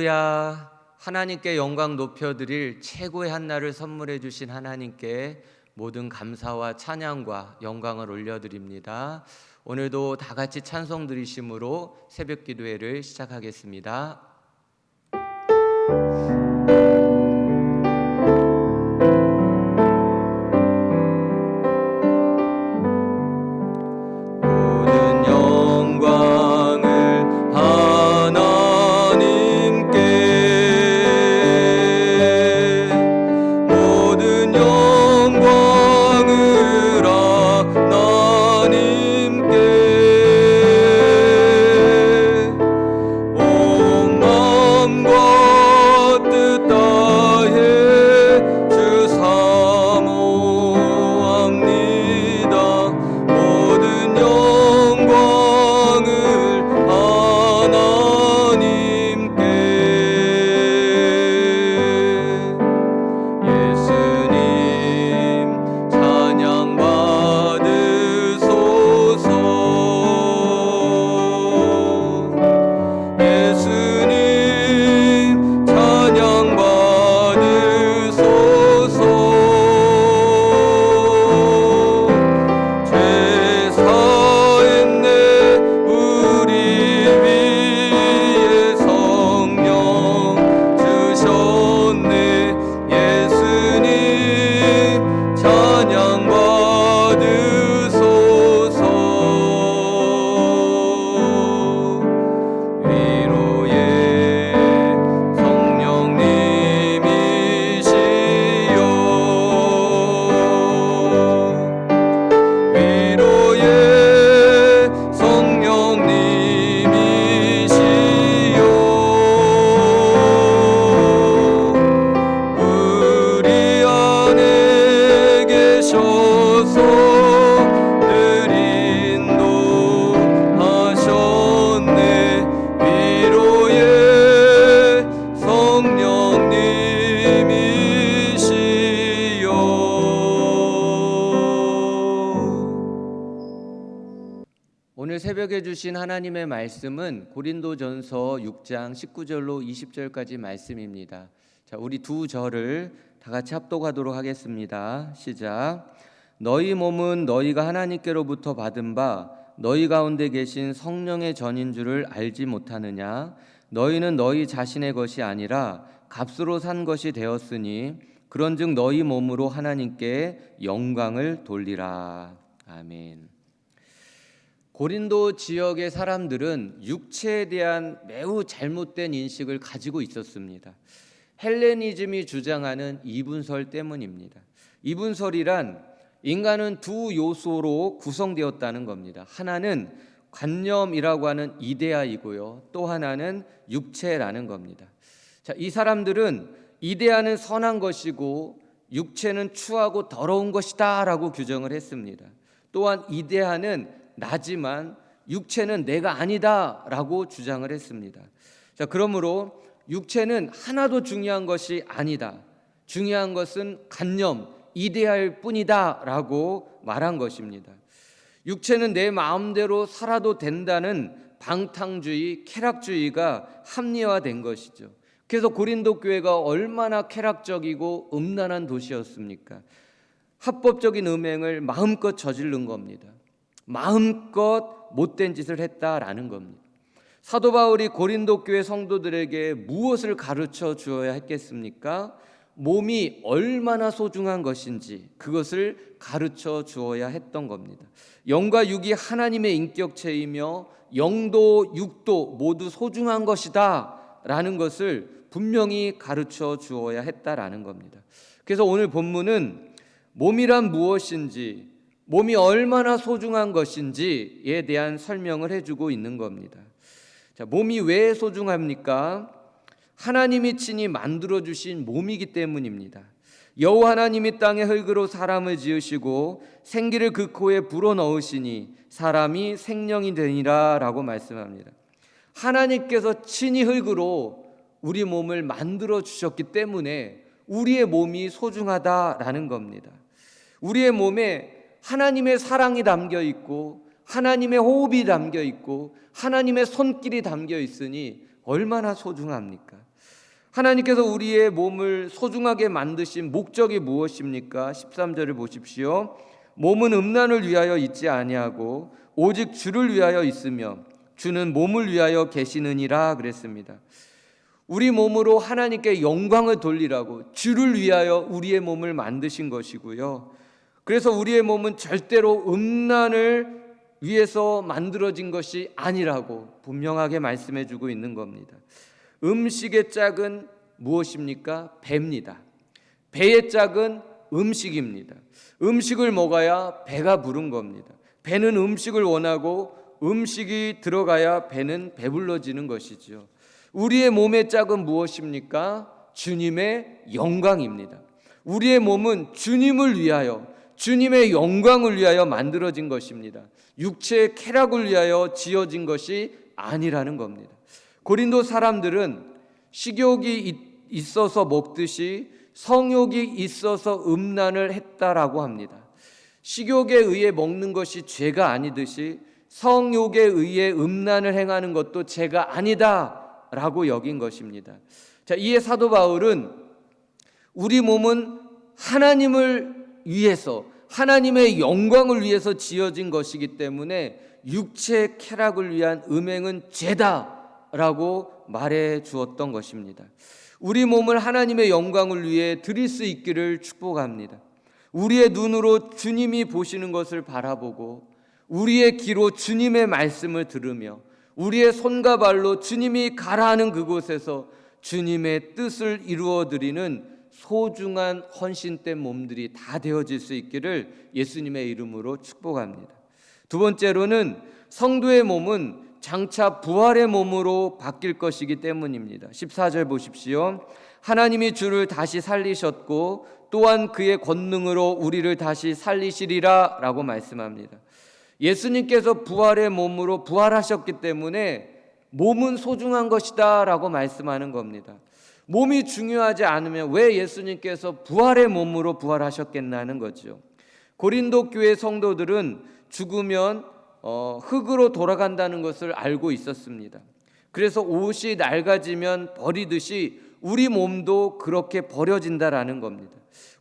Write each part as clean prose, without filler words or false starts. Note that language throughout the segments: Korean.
할렐루야. 하나님께 영광 높여드릴 최고의 한 날을 선물해 주신 하나님께 모든 감사와 찬양과 영광을 올려드립니다. 오늘도 다 같이 찬송 드리심으로 새벽 기도회를 시작하겠습니다. 오늘 새벽에 주신 하나님의 말씀은 고린도전서 6장 19절로 20절까지 말씀입니다. 자, 우리 두 절을 다 같이 합독하도록 하겠습니다. 시작. 너희 몸은 너희가 하나님께로부터 받은 바 너희 가운데 계신 성령의 전인 줄을 알지 못하느냐? 너희는 너희 자신의 것이 아니라 값으로 산 것이 되었으니 그런즉 너희 몸으로 하나님께 영광을 돌리라. 아멘. 고린도 지역의 사람들은 육체에 대한 매우 잘못된 인식을 가지고 있었습니다. 헬레니즘이 주장하는 이분설 때문입니다. 이분설이란 인간은 두 요소로 구성되었다는 겁니다. 하나는 관념이라고 하는 이데아이고요, 또 하나는 육체라는 겁니다. 자, 이 사람들은 이데아는 선한 것이고 육체는 추하고 더러운 것이다 라고 규정을 했습니다. 또한 이데아는 나지만 육체는 내가 아니다 라고 주장을 했습니다. 자, 그러므로 육체는 하나도 중요한 것이 아니다, 중요한 것은 관념, 이데아일 뿐이다 라고 말한 것입니다. 육체는 내 마음대로 살아도 된다는 방탕주의, 쾌락주의가 합리화된 것이죠. 그래서 고린도 교회가 얼마나 쾌락적이고 음란한 도시였습니까? 합법적인 음행을 마음껏 저지른 겁니다. 마음껏 못된 짓을 했다라는 겁니다. 사도 바울이 고린도 교회 성도들에게 무엇을 가르쳐 주어야 했겠습니까? 몸이 얼마나 소중한 것인지 그것을 가르쳐 주어야 했던 겁니다. 영과 육이 하나님의 인격체이며 영도 육도 모두 소중한 것이다 라는 것을 분명히 가르쳐 주어야 했다라는 겁니다. 그래서 오늘 본문은 몸이란 무엇인지, 몸이 얼마나 소중한 것인지에 대한 설명을 해주고 있는 겁니다. 자, 몸이 왜 소중합니까? 하나님이 친히 만들어주신 몸이기 때문입니다. 여호와 하나님이 땅의 흙으로 사람을 지으시고 생기를 그 코에 불어넣으시니 사람이 생명이 되니라 라고 말씀합니다. 하나님께서 친히 흙으로 우리 몸을 만들어주셨기 때문에 우리의 몸이 소중하다라는 겁니다. 우리의 몸에 하나님의 사랑이 담겨 있고 하나님의 호흡이 담겨 있고 하나님의 손길이 담겨 있으니 얼마나 소중합니까? 하나님께서 우리의 몸을 소중하게 만드신 목적이 무엇입니까? 13절을 보십시오. 몸은 음란을 위하여 있지 아니하고 오직 주를 위하여 있으며 주는 몸을 위하여 계시느니라 그랬습니다. 우리 몸으로 하나님께 영광을 돌리라고 주를 위하여 우리의 몸을 만드신 것이고요. 그래서 우리의 몸은 절대로 음란을 위해서 만들어진 것이 아니라고 분명하게 말씀해 주고 있는 겁니다. 음식의 짝은 무엇입니까? 배입니다. 배의 짝은 음식입니다. 음식을 먹어야 배가 부른 겁니다. 배는 음식을 원하고 음식이 들어가야 배는 배불러지는 것이죠. 우리의 몸의 짝은 무엇입니까? 주님의 영광입니다. 우리의 몸은 주님을 위하여, 주님의 영광을 위하여 만들어진 것입니다. 육체의 쾌락을 위하여 지어진 것이 아니라는 겁니다. 고린도 사람들은 식욕이 있어서 먹듯이 성욕이 있어서 음란을 했다라고 합니다. 식욕에 의해 먹는 것이 죄가 아니듯이 성욕에 의해 음란을 행하는 것도 죄가 아니다라고 여긴 것입니다. 자, 이에 사도 바울은 우리 몸은 하나님을 위해서, 하나님의 영광을 위해서 지어진 것이기 때문에 육체의 쾌락을 위한 음행은 죄다라고 말해 주었던 것입니다. 우리 몸을 하나님의 영광을 위해 드릴 수 있기를 축복합니다. 우리의 눈으로 주님이 보시는 것을 바라보고 우리의 귀로 주님의 말씀을 들으며 우리의 손과 발로 주님이 가라 하는 그곳에서 주님의 뜻을 이루어 드리는 소중한 헌신된 몸들이 다 되어질 수 있기를 예수님의 이름으로 축복합니다. 두 번째로는 성도의 몸은 장차 부활의 몸으로 바뀔 것이기 때문입니다. 14절 보십시오. 하나님이 주를 다시 살리셨고 또한 그의 권능으로 우리를 다시 살리시리라 라고 말씀합니다. 예수님께서 부활의 몸으로 부활하셨기 때문에 몸은 소중한 것이다 라고 말씀하는 겁니다. 몸이 중요하지 않으면 왜 예수님께서 부활의 몸으로 부활하셨겠나는 거죠. 고린도 교회 성도들은 죽으면 흙으로 돌아간다는 것을 알고 있었습니다. 그래서 옷이 낡아지면 버리듯이 우리 몸도 그렇게 버려진다라는 겁니다.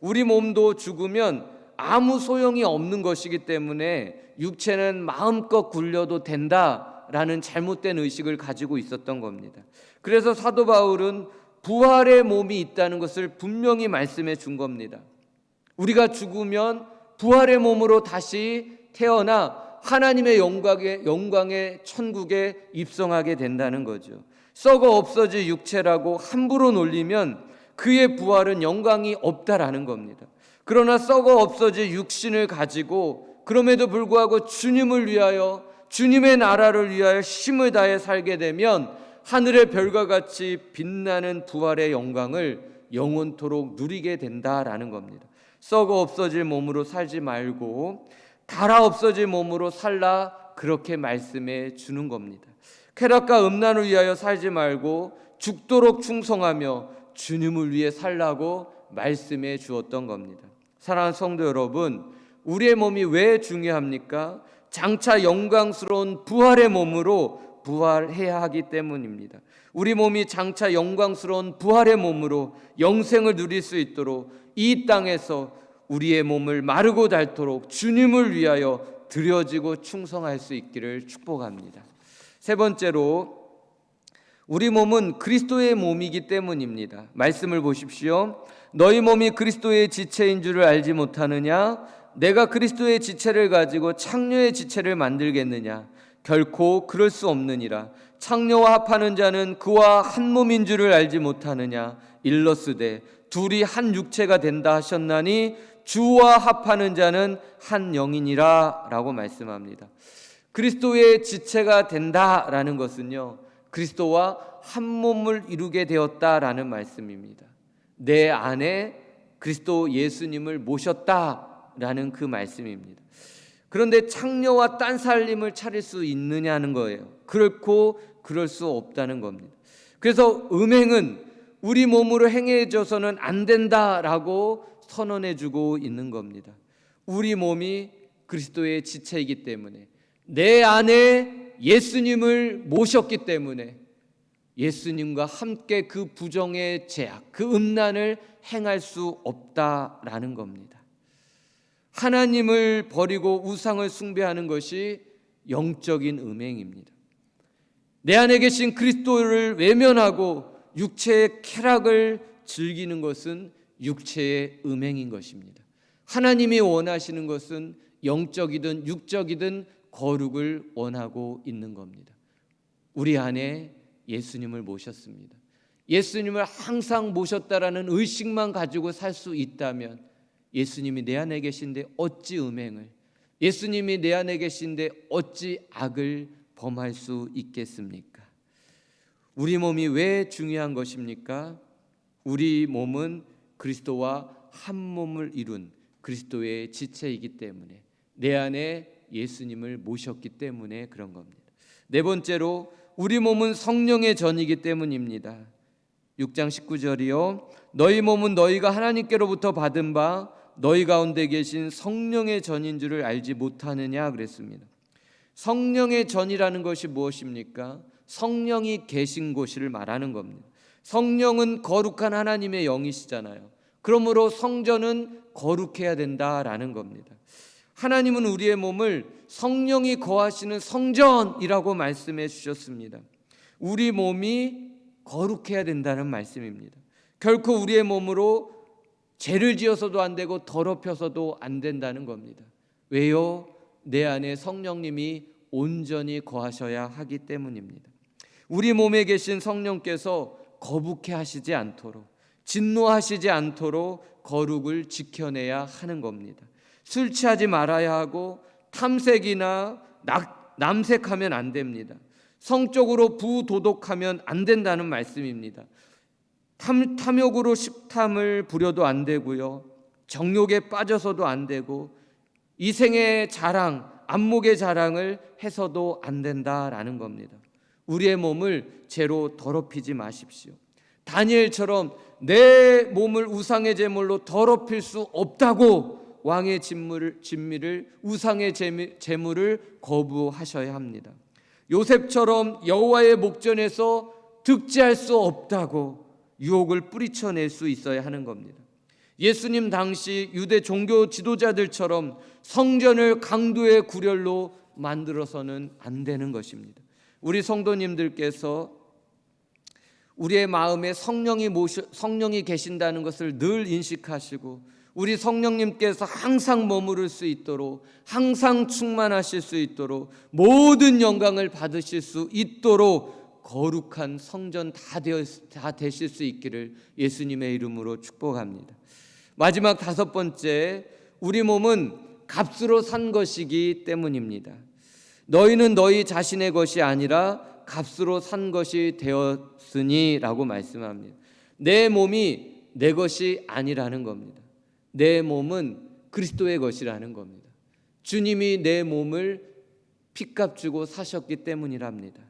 우리 몸도 죽으면 아무 소용이 없는 것이기 때문에 육체는 마음껏 굴려도 된다라는 잘못된 의식을 가지고 있었던 겁니다. 그래서 사도 바울은 부활의 몸이 있다는 것을 분명히 말씀해 준 겁니다. 우리가 죽으면 부활의 몸으로 다시 태어나 하나님의 영광의 천국에 입성하게 된다는 거죠. 썩어 없어질 육체라고 함부로 놀리면 그의 부활은 영광이 없다라는 겁니다. 그러나 썩어 없어질 육신을 가지고 그럼에도 불구하고 주님을 위하여, 주님의 나라를 위하여 힘을 다해 살게 되면 하늘의 별과 같이 빛나는 부활의 영광을 영원토록 누리게 된다라는 겁니다. 썩어 없어질 몸으로 살지 말고 닳아 없어질 몸으로 살라, 그렇게 말씀해 주는 겁니다. 쾌락과 음란을 위하여 살지 말고 죽도록 충성하며 주님을 위해 살라고 말씀해 주었던 겁니다. 사랑하는 성도 여러분, 우리의 몸이 왜 중요합니까? 장차 영광스러운 부활의 몸으로 부활해야 하기 때문입니다. 우리 몸이 장차 영광스러운 부활의 몸으로 영생을 누릴 수 있도록 이 땅에서 우리의 몸을 마르고 닳도록 주님을 위하여 드려지고 충성할 수 있기를 축복합니다. 세 번째로, 우리 몸은 그리스도의 몸이기 때문입니다. 말씀을 보십시오. 너희 몸이 그리스도의 지체인 줄을 알지 못하느냐? 내가 그리스도의 지체를 가지고 창녀의 지체를 만들겠느냐? 결코 그럴 수 없느니라. 창녀와 합하는 자는 그와 한 몸인 줄을 알지 못하느냐? 일러스되 둘이 한 육체가 된다 하셨나니 주와 합하는 자는 한 영이니라 라고 말씀합니다. 그리스도의 지체가 된다라는 것은요, 그리스도와 한 몸을 이루게 되었다라는 말씀입니다. 내 안에 그리스도 예수님을 모셨다라는 그 말씀입니다. 그런데 창녀와 딴 살림을 차릴 수 있느냐는 거예요. 그렇고 그럴 수 없다는 겁니다. 그래서 음행은 우리 몸으로 행해져서는 안 된다라고 선언해주고 있는 겁니다. 우리 몸이 그리스도의 지체이기 때문에, 내 안에 예수님을 모셨기 때문에 예수님과 함께 그 부정의 죄악, 그 음란을 행할 수 없다라는 겁니다. 하나님을 버리고 우상을 숭배하는 것이 영적인 음행입니다. 내 안에 계신 그리스도를 외면하고 육체의 쾌락을 즐기는 것은 육체의 음행인 것입니다. 하나님이 원하시는 것은 영적이든 육적이든 거룩을 원하고 있는 겁니다. 우리 안에 예수님을 모셨습니다. 예수님을 항상 모셨다라는 의식만 가지고 살 수 있다면 예수님이 내 안에 계신데 어찌 음행을, 예수님이 내 안에 계신데 어찌 악을 범할 수 있겠습니까? 우리 몸이 왜 중요한 것입니까? 우리 몸은 그리스도와 한 몸을 이룬 그리스도의 지체이기 때문에, 내 안에 예수님을 모셨기 때문에 그런 겁니다. 네 번째로 우리 몸은 성령의 전이기 때문입니다. 6장 19절이요. 너희 몸은 너희가 하나님께로부터 받은 바 너희 가운데 계신 성령의 전인 줄을 알지 못하느냐 그랬습니다. 성령의 전이라는 것이 무엇입니까? 성령이 계신 곳을 말하는 겁니다. 성령은 거룩한 하나님의 영이시잖아요. 그러므로 성전은 거룩해야 된다라는 겁니다. 하나님은 우리의 몸을 성령이 거하시는 성전이라고 말씀해 주셨습니다. 우리 몸이 거룩해야 된다는 말씀입니다. 결코 우리의 몸으로 죄를 지어서도 안 되고 더럽혀서도 안 된다는 겁니다. 왜요? 내 안에 성령님이 온전히 거하셔야 하기 때문입니다. 우리 몸에 계신 성령께서 거북해 하시지 않도록, 진노하시지 않도록 거룩을 지켜내야 하는 겁니다. 술 취하지 말아야 하고 탐색이나 남색하면 안 됩니다. 성적으로 부도덕하면 안 된다는 말씀입니다. 탐욕으로 식탐을 부려도 안 되고요, 정욕에 빠져서도 안 되고, 이생의 자랑, 안목의 자랑을 해서도 안 된다라는 겁니다. 우리의 몸을 죄로 더럽히지 마십시오. 다니엘처럼 내 몸을 우상의 제물로 더럽힐 수 없다고 왕의 진미를 우상의 제물을 거부하셔야 합니다. 요셉처럼 여호와의 목전에서 득지할 수 없다고 유혹을 뿌리쳐낼 수 있어야 하는 겁니다. 예수님 당시 유대 종교 지도자들처럼 성전을 강도의 구렬로 만들어서는 안 되는 것입니다. 우리 성도님들께서 우리의 마음에 성령이 계신다는 것을 늘 인식하시고, 우리 성령님께서 항상 머무를 수 있도록, 항상 충만하실 수 있도록, 모든 영광을 받으실 수 있도록 거룩한 성전 다 되실 수 있기를 예수님의 이름으로 축복합니다. 마지막 다섯 번째, 우리 몸은 값으로 산 것이기 때문입니다. 너희는 너희 자신의 것이 아니라 값으로 산 것이 되었으니 라고 말씀합니다. 내 몸이 내 것이 아니라는 겁니다. 내 몸은 그리스도의 것이라는 겁니다. 주님이 내 몸을 핏값 주고 사셨기 때문이랍니다.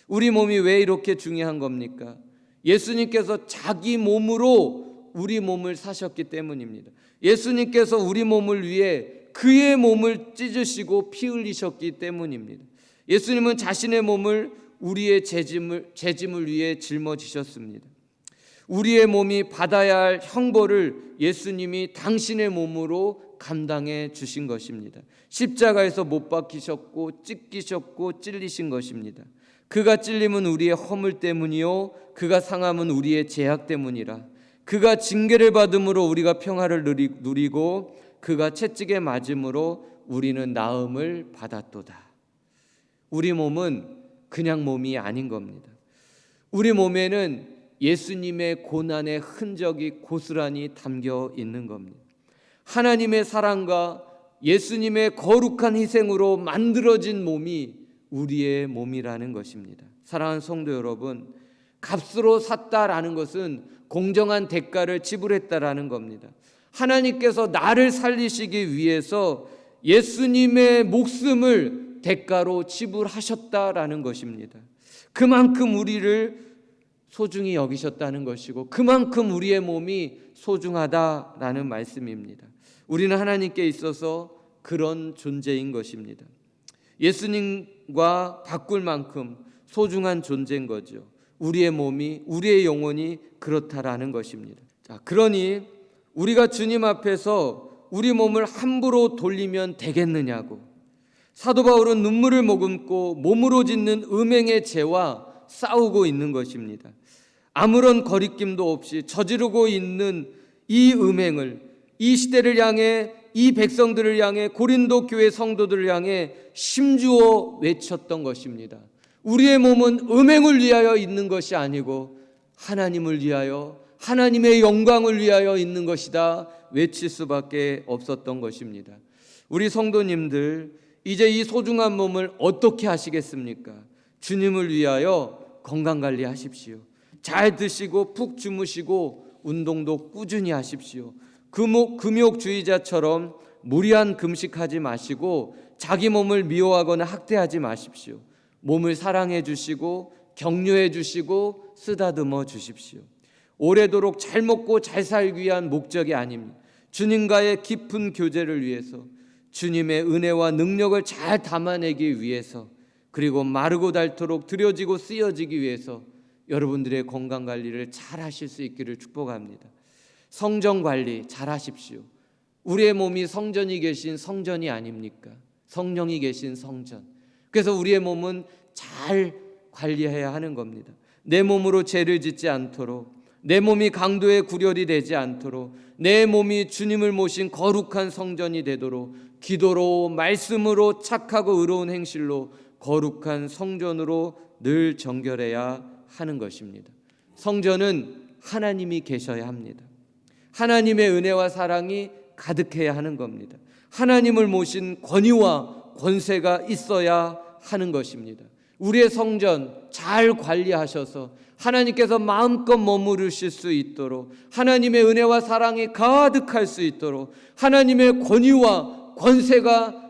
우리 몸이 왜 이렇게 중요한 겁니까? 예수님께서 자기 몸으로 우리 몸을 사셨기 때문입니다. 예수님께서 우리 몸을 위해 그의 몸을 찢으시고 피 흘리셨기 때문입니다. 예수님은 자신의 몸을 우리의 죄짐을 위해 짊어지셨습니다. 우리의 몸이 받아야 할 형벌을 예수님이 당신의 몸으로 감당해 주신 것입니다. 십자가에서 못 박히셨고 찢기셨고 찔리신 것입니다. 그가 찔림은 우리의 허물 때문이요 그가 상함은 우리의 죄악 때문이라. 그가 징계를 받음으로 우리가 평화를 누리고 그가 채찍에 맞음으로 우리는 나음을 받았도다. 우리 몸은 그냥 몸이 아닌 겁니다. 우리 몸에는 예수님의 고난의 흔적이 고스란히 담겨 있는 겁니다. 하나님의 사랑과 예수님의 거룩한 희생으로 만들어진 몸이 우리의 몸이라는 것입니다. 사랑하는 성도 여러분, 값으로 샀다라는 것은 공정한 대가를 지불했다라는 겁니다. 하나님께서 나를 살리시기 위해서 예수님의 목숨을 대가로 지불하셨다라는 것입니다. 그만큼 우리를 소중히 여기셨다는 것이고, 그만큼 우리의 몸이 소중하다라는 말씀입니다. 우리는 하나님께 있어서 그런 존재인 것입니다. 예수님과 바꿀 만큼 소중한 존재인 거죠. 우리의 몸이, 우리의 영혼이 그렇다라는 것입니다. 자, 그러니 우리가 주님 앞에서 우리 몸을 함부로 돌리면 되겠느냐고, 사도 바울은 눈물을 머금고 몸으로 짓는 음행의 죄와 싸우고 있는 것입니다. 아무런 거리낌도 없이 저지르고 있는 이 음행을, 이 시대를 향해, 이 백성들을 향해, 고린도 교회 성도들을 향해 힘주어 외쳤던 것입니다. 우리의 몸은 음행을 위하여 있는 것이 아니고 하나님을 위하여, 하나님의 영광을 위하여 있는 것이다 외칠 수밖에 없었던 것입니다. 우리 성도님들, 이제 이 소중한 몸을 어떻게 하시겠습니까? 주님을 위하여 건강관리 하십시오. 잘 드시고 푹 주무시고 운동도 꾸준히 하십시오. 금욕주의자처럼 무리한 금식하지 마시고 자기 몸을 미워하거나 학대하지 마십시오. 몸을 사랑해 주시고 격려해 주시고 쓰다듬어 주십시오. 오래도록 잘 먹고 잘 살기 위한 목적이 아닙니다. 주님과의 깊은 교제를 위해서, 주님의 은혜와 능력을 잘 담아내기 위해서, 그리고 마르고 닳도록 들여지고 쓰여지기 위해서 여러분들의 건강관리를 잘 하실 수 있기를 축복합니다. 성전관리 잘 하십시오. 우리의 몸이 성전이 계신 성전이 아닙니까? 성령이 계신 성전. 그래서 우리의 몸은 잘 관리해야 하는 겁니다. 내 몸으로 죄를 짓지 않도록, 내 몸이 강도의 구렬이 되지 않도록, 내 몸이 주님을 모신 거룩한 성전이 되도록 기도로, 말씀으로, 착하고 의로운 행실로 거룩한 성전으로 늘 정결해야 하는 것입니다. 성전은 하나님이 계셔야 합니다. 하나님의 은혜와 사랑이 가득해야 하는 겁니다. 하나님을 모신 권위와 권세가 있어야 하는 것입니다. 우리의 성전 잘 관리하셔서 하나님께서 마음껏 머무르실 수 있도록, 하나님의 은혜와 사랑이 가득할 수 있도록, 하나님의 권위와 권세가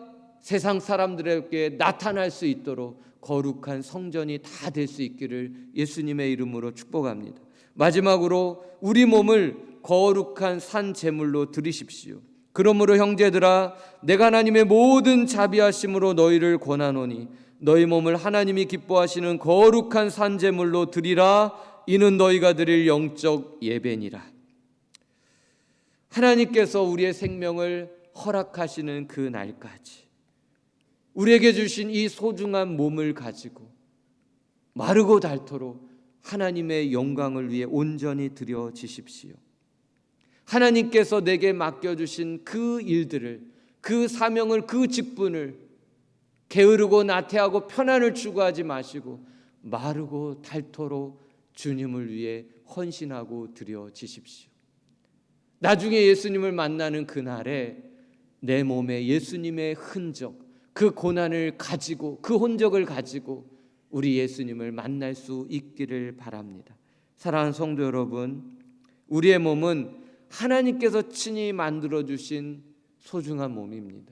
세상 사람들에게 나타날 수 있도록 거룩한 성전이 다 될 수 있기를 예수님의 이름으로 축복합니다. 마지막으로 우리 몸을 거룩한 산 제물로 드리십시오. 그러므로 형제들아, 내가 하나님의 모든 자비하심으로 너희를 권하노니 너희 몸을 하나님이 기뻐하시는 거룩한 산 제물로 드리라. 이는 너희가 드릴 영적 예배니라. 하나님께서 우리의 생명을 허락하시는 그 날까지 우리에게 주신 이 소중한 몸을 가지고 마르고 닳도록 하나님의 영광을 위해 온전히 드려지십시오. 하나님께서 내게 맡겨주신 그 일들을, 그 사명을, 그 직분을 게으르고 나태하고 편안을 추구하지 마시고 마르고 닳도록 주님을 위해 헌신하고 드려지십시오. 나중에 예수님을 만나는 그날에 내 몸에 예수님의 흔적, 그 고난을 가지고, 그 흔적을 가지고 우리 예수님을 만날 수 있기를 바랍니다. 사랑하는 성도 여러분, 우리의 몸은 하나님께서 친히 만들어주신 소중한 몸입니다.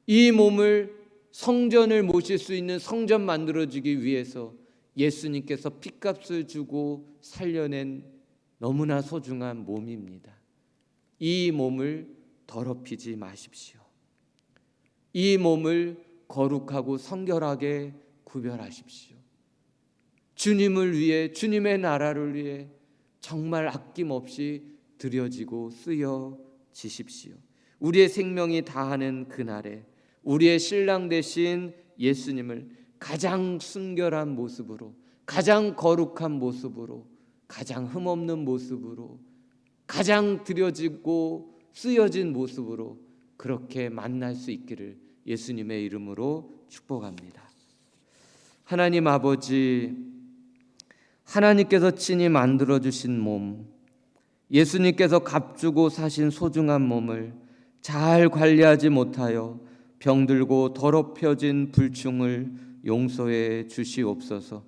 이 몸을 성전을 모실 수 있는 성전 만들어주기 위해서 예수님께서 핏값을 주고 살려낸 너무나 소중한 몸입니다. 이 몸을 더럽히지 마십시오. 이 몸을 거룩하고 성결하게 구별하십시오. 주님을 위해, 주님의 나라를 위해 정말 아낌없이 드려지고 쓰여지십시오. 우리의 생명이 다하는 그날에 우리의 신랑 되신 예수님을 가장 순결한 모습으로, 가장 거룩한 모습으로, 가장 흠없는 모습으로, 가장 드려지고 쓰여진 모습으로 그렇게 만날 수 있기를 예수님의 이름으로 축복합니다. 하나님 아버지, 하나님께서 친히 만들어주신 몸, 예수님께서 값주고 사신 소중한 몸을 잘 관리하지 못하여 병들고 더럽혀진 불충을 용서해 주시옵소서.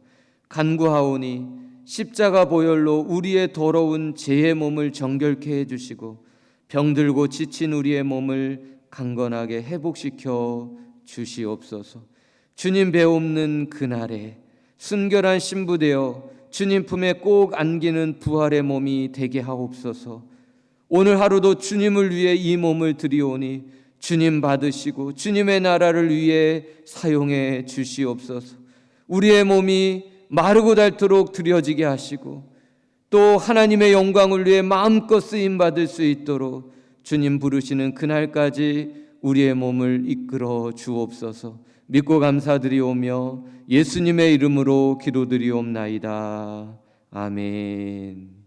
간구하오니 십자가 보혈로 우리의 더러운 죄의 몸을 정결케 해주시고 병들고 지친 우리의 몸을 강건하게 회복시켜 주시옵소서. 주님 배옵는 그날에 순결한 신부되어 주님 품에 꼭 안기는 부활의 몸이 되게 하옵소서. 오늘 하루도 주님을 위해 이 몸을 드리오니 주님 받으시고 주님의 나라를 위해 사용해 주시옵소서. 우리의 몸이 마르고 닳도록 드려지게 하시고 또 하나님의 영광을 위해 마음껏 쓰임 받을 수 있도록 주님 부르시는 그날까지 우리의 몸을 이끌어 주옵소서. 믿고 감사드리오며 예수님의 이름으로 기도드리옵나이다. 아멘.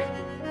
you.